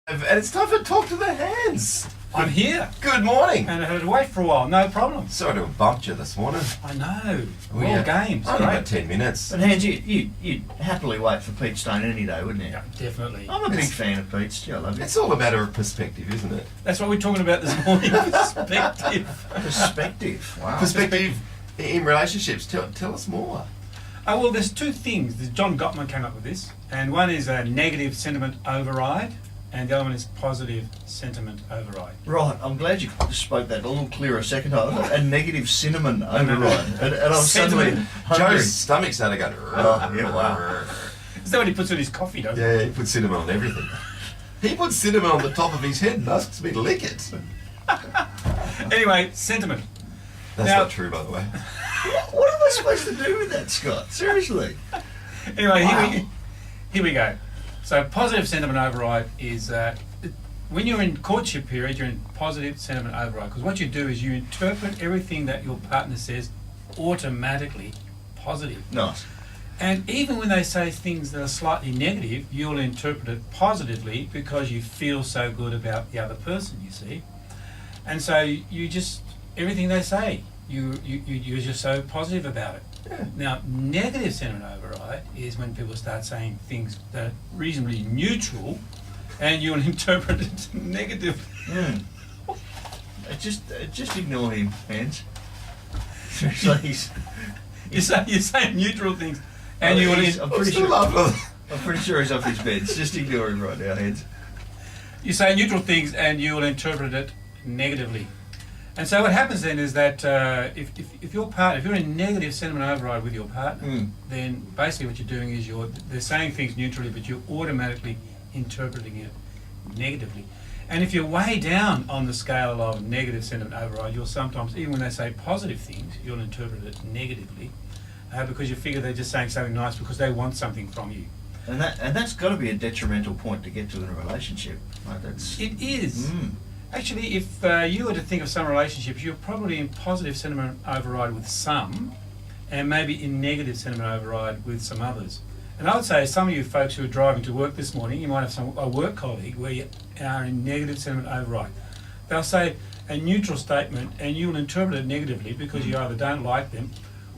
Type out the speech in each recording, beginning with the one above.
And it's time for Talk to the Hands. I'm here. Good morning. And I had to wait for a while, no problem. Sorry to have bumped you this morning. I know. We're all games, Only right? about 10 minutes. But Hans, you'd happily wait for Pete Stone any day, wouldn't you? Yeah, definitely. I'm a big fan of Pete's. Yeah, I love it. It's all a matter of perspective, isn't it? That's what we're talking about this morning. Perspective. Perspective. Wow. Perspective in relationships. Tell us more. Well, there's two things. John Gottman came up with this, and one is a negative sentiment override, and the other one is positive sentiment override. Right, I'm glad you spoke that a little clearer a second time. A negative cinnamon override. And I was suddenly hungry. Joe's stomach started going. Oh, yeah, wow. Is that what he puts on his coffee, doesn't Yeah, he puts cinnamon on everything. He puts cinnamon on the top of his head and asks me to lick it. he? Anyway, sentiment. That's Now- not true, by the way. What am I supposed to do with that, Scott? Seriously? Anyway, Wow. here we go. So positive sentiment override is when you're in courtship period, you're in positive sentiment override. Because what you do is you interpret everything that your partner says automatically positive. Nice. And even when they say things that are slightly negative, you'll interpret it positively because you feel so good about the other person, you see. And so you just, everything they say, you're just so positive about it. Yeah. Now, negative sentiment override is when people start saying things that are reasonably neutral and you'll interpret it negatively. Mm. Just ignore him, Hans. Seriously. You say neutral things and you will... I'm pretty sure. Lovely. I'm pretty sure he's off his bed. So just ignore him right now, Hans. You say neutral things and you will interpret it negatively. And so what happens then is that if you're in negative sentiment override with your partner, then basically what you're doing is they're saying things neutrally, but you're automatically interpreting it negatively. And if you're way down on the scale of negative sentiment override, you'll sometimes, even when they say positive things, you'll interpret it negatively because you figure they're just saying something nice because they want something from you. And that's got to be a detrimental point to get to in a relationship. Like It is. Mm. Actually, if you were to think of some relationships, you're probably in positive sentiment override with some, and maybe in negative sentiment override with some others. And I would say some of you folks who are driving to work this morning, you might have a work colleague where you are in negative sentiment override. They'll say a neutral statement and you'll interpret it negatively because you either don't like them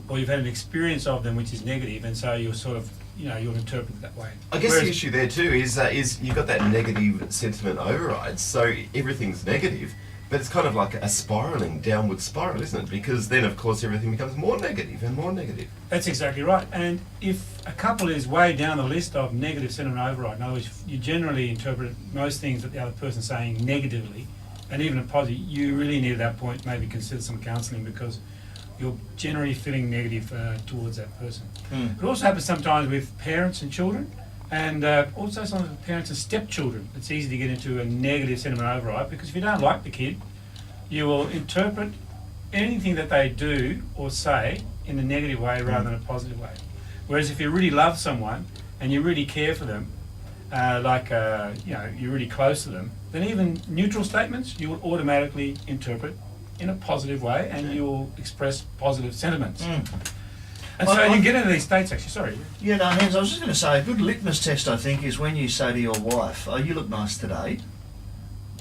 or you've had an experience of them which is negative, and so you're sort of, you'll interpret it that way. I guess the issue there too is you've got that negative sentiment override, so everything's negative, but it's kind of like a spiralling downward spiral, isn't it? Because then, of course, everything becomes more negative and more negative. That's exactly right. And if a couple is way down the list of negative sentiment override, in other words, you generally interpret most things that the other person's saying negatively, and even a positive, you really need at that point maybe consider some counselling because you're generally feeling negative towards that person. Mm. It also happens sometimes with parents and children, and also sometimes with parents and stepchildren. It's easy to get into a negative sentiment override because if you don't like the kid, you will interpret anything that they do or say in a negative way rather than a positive way. Whereas if you really love someone and you really care for them, you're really close to them, then even neutral statements you will automatically interpret in a positive way, and you'll express positive sentiments. And so you get into these states, actually, sorry. Yeah, no, Hans, I was just going to say, a good litmus test, I think, is when you say to your wife, "Oh, you look nice today,"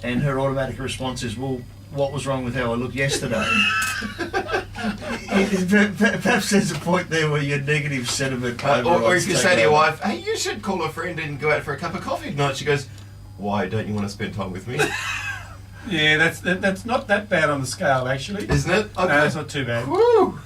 and her automatic response is, "Well, what was wrong with how I looked yesterday?" Perhaps there's a point there where your negative sentiment Or if you say to your wife, "Hey, you should call a friend and go out for a cup of coffee tonight," she goes, "Why, don't you want to spend time with me?" Yeah, that's not that bad on the scale, actually. Isn't it? Okay. No, it's not too bad. Woo!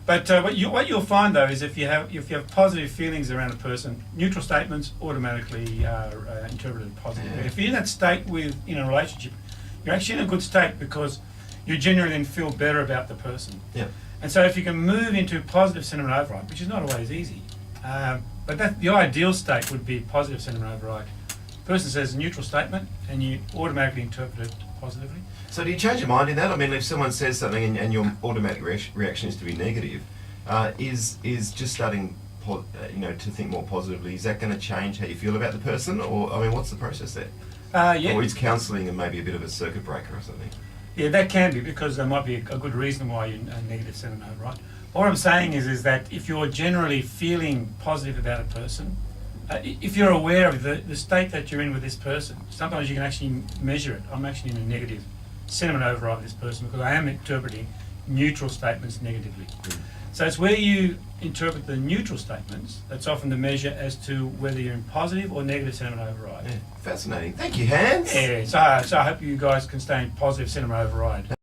But what you'll find though is if you have positive feelings around a person, neutral statements automatically are interpreted positively. Yeah. If you're in that state in a relationship, you're actually in a good state because you genuinely then feel better about the person. Yeah. And so if you can move into positive sentiment override, which is not always easy, but the ideal state would be positive sentiment override. The person says a neutral statement and you automatically interpret it positively. So do you change your mind in that? I mean, if someone says something and your automatic reaction is to be negative, is just starting to think more positively, is that going to change how you feel about the person? Or, I mean, what's the process there? Yeah. Or is counselling and maybe a bit of a circuit breaker or something? Yeah, that can be because there might be a good reason why you're negative sentiment override. What I'm saying is that if you're generally feeling positive about a person, If you're aware of the state that you're in with this person, sometimes you can actually measure it. I'm actually in a negative sentiment override with this person because I am interpreting neutral statements negatively. So it's where you interpret the neutral statements that's often the measure as to whether you're in positive or negative sentiment override. Yeah, fascinating. Thank you, Hans. Yeah, so I hope you guys can stay in positive sentiment override.